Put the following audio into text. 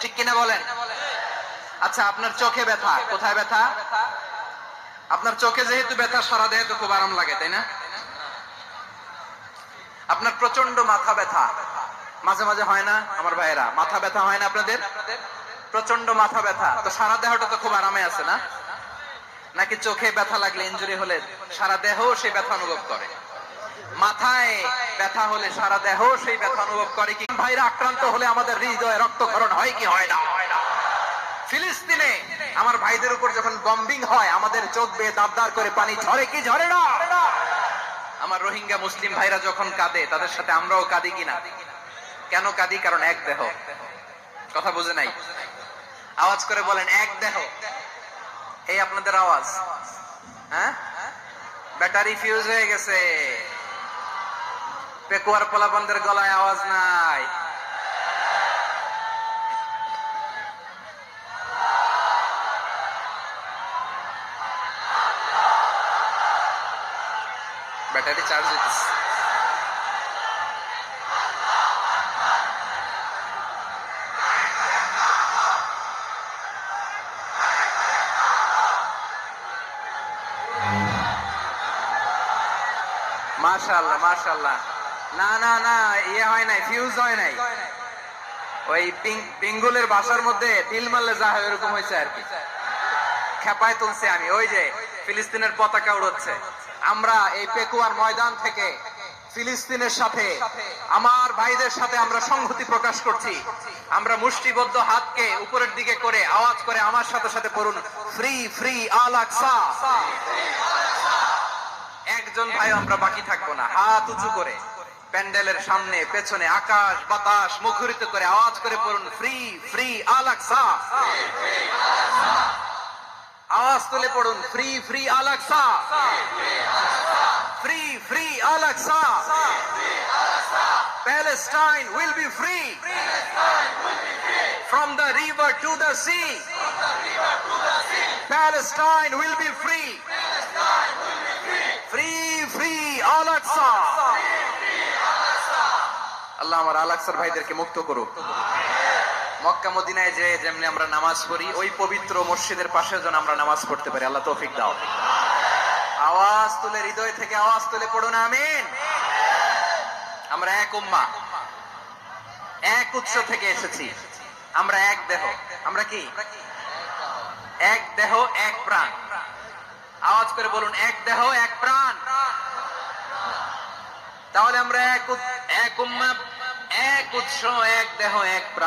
ঠিক কিনা বলেন? আচ্ছা, আপনার চোখে ব্যথা, কোথায় ব্যথা? আপনার চোখে যেহেতু ব্যথা, সারা দেহে তো খুব আরাম লাগে, তাই না? আপনার প্রচন্ড মাথা ব্যথা মাঝে মাঝে হয় না আমার ভাইয়েরা? মাথা ব্যথা হয় না আপনাদের? প্রচন্ড মাথা ব্যথা, তো সারা দেহটা তো খুব আরামে আছে না? নাকি চোখে ব্যথা লাগলে, ইনজুরি হলে সারা দেহ সেই ব্যথা অনুভব করে? মাথায় ব্যথা হলে সারা দেহ সেই ব্যথা অনুভব করে কি? ভাইরা আক্রান্ত হলে আমাদের হৃদয়ে রক্তক্ষরণ হয় কি হয় না? ফিলিস্তিনে আমার ভাইদের উপর যখন বম্বিং হয়, আমাদের চোখ বেয়ে দাবদার করে পানি ঝরে কি ঝরে না? আমার রোহিঙ্গা মুসলিম ভাইরা যখন কাঁদে, তাদের সাথে আমরাও কাঁদি কিনা? কেন কাঁদি? কারণ এক দেহ। কথা বুঝে নাই? আওয়াজ করে বলেন, এক দেহ। এই আপনাদের আওয়াজ? হ্যাঁ, ব্যাটারি ফিউজ হয়ে গেছে। পেকুয়ার পোলাপানদের গলায় আওয়াজ নাই। ব্যাটারি চার্জ হইতেছে। মাশাআল্লাহ মাশাআল্লাহ। না না না, ইয়ে হয় নাই, ফিউজ হয় নাই। ওই পিঙ্গুলের বাসার মধ্যে তিল মারলে যা হয় এরকম হয়েছে আর কি। খেপায় তুলছে আমি। ওই যে ফিলিস্তিনের পতাকা উড়ছে। আমরা এই পেকুয়ার ময়দান থেকে ফিলিস্তিনের সাথে, আমার ভাইদের সাথে আমরা সংহতি প্রকাশ করছি। আমরা মুষ্টিবদ্ধ হাতকে উপরের দিকে করে আওয়াজ করে আমার সাথে সাথে পড়ুন, ফ্রি ফ্রি আল আকসা। একজন ভাই আমরা বাকি থাকবো না। হাত উঁচু করে প্যান্ডেলের সামনে পেছনে আকাশ বাতাস মুখরিত করে আওয়াজ করে পড়ুন, ফ্রি ফ্রি আল আকসা। আওয়াজ তুলে পড়ুন, free free Al Aqsa, free free Al Aqsa. Palestine will be free from the river to the sea. Palestine will be free. Free free Al Aqsa. আল্লাহ আমার আল আকসার ভাইদেরকে মুক্ত করুক। মক্কা মদিনায় যে যেমনি আমরা নামাজ পড়ি, ওই পবিত্র মসজিদের পাশে যেন আমরা নামাজ পড়তে পারি। আল্লাহ তৌফিক দাও। আওয়াজ তুলে, হৃদয় থেকে আওয়াজ তুলে পড়ুন আমিন। আমরা এক উম্মাহ, এক উৎস থেকে এসেছি। আমরা এক দেহ। আমরা কি? এক দেহ এক প্রাণ। আওয়াজ করে বলুন, এক দেহ এক প্রাণ। তাহলে আমরা এক উম্মাহ, এক উৎস, এক দেহ এক প্রাণ।